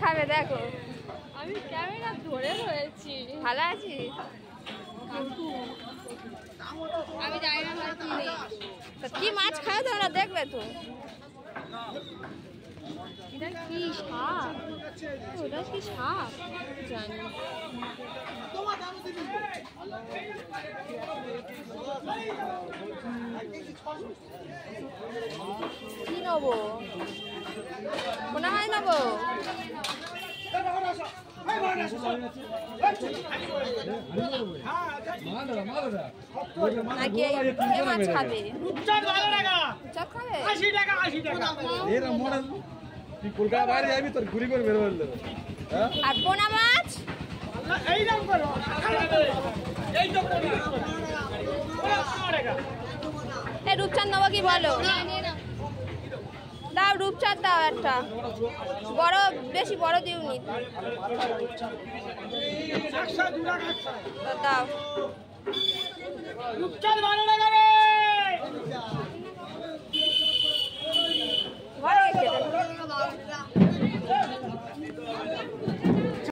খাবে দেখো। আমি ক্যামেরা ধরে রয়েছি। ভালো আছিস? আমি জানি না ভাই কি নেই। কি মাছ খাও তোমরা দেখবে তো। এটা কি সাপ? ওটা কি সাপ? জানি কি নেবো? মনে হয় নেবো। নাকি এই মাছ খাবে? কলকাতা বাইরে যাবি তোর ঘুরি করে বেরো বললো। আর পোনা মাছ রূপচাঁদ নেবো কি বলো? দাও রূপচাঁদ দাও একটা বড়, বেশি বড় দিওনি দাও।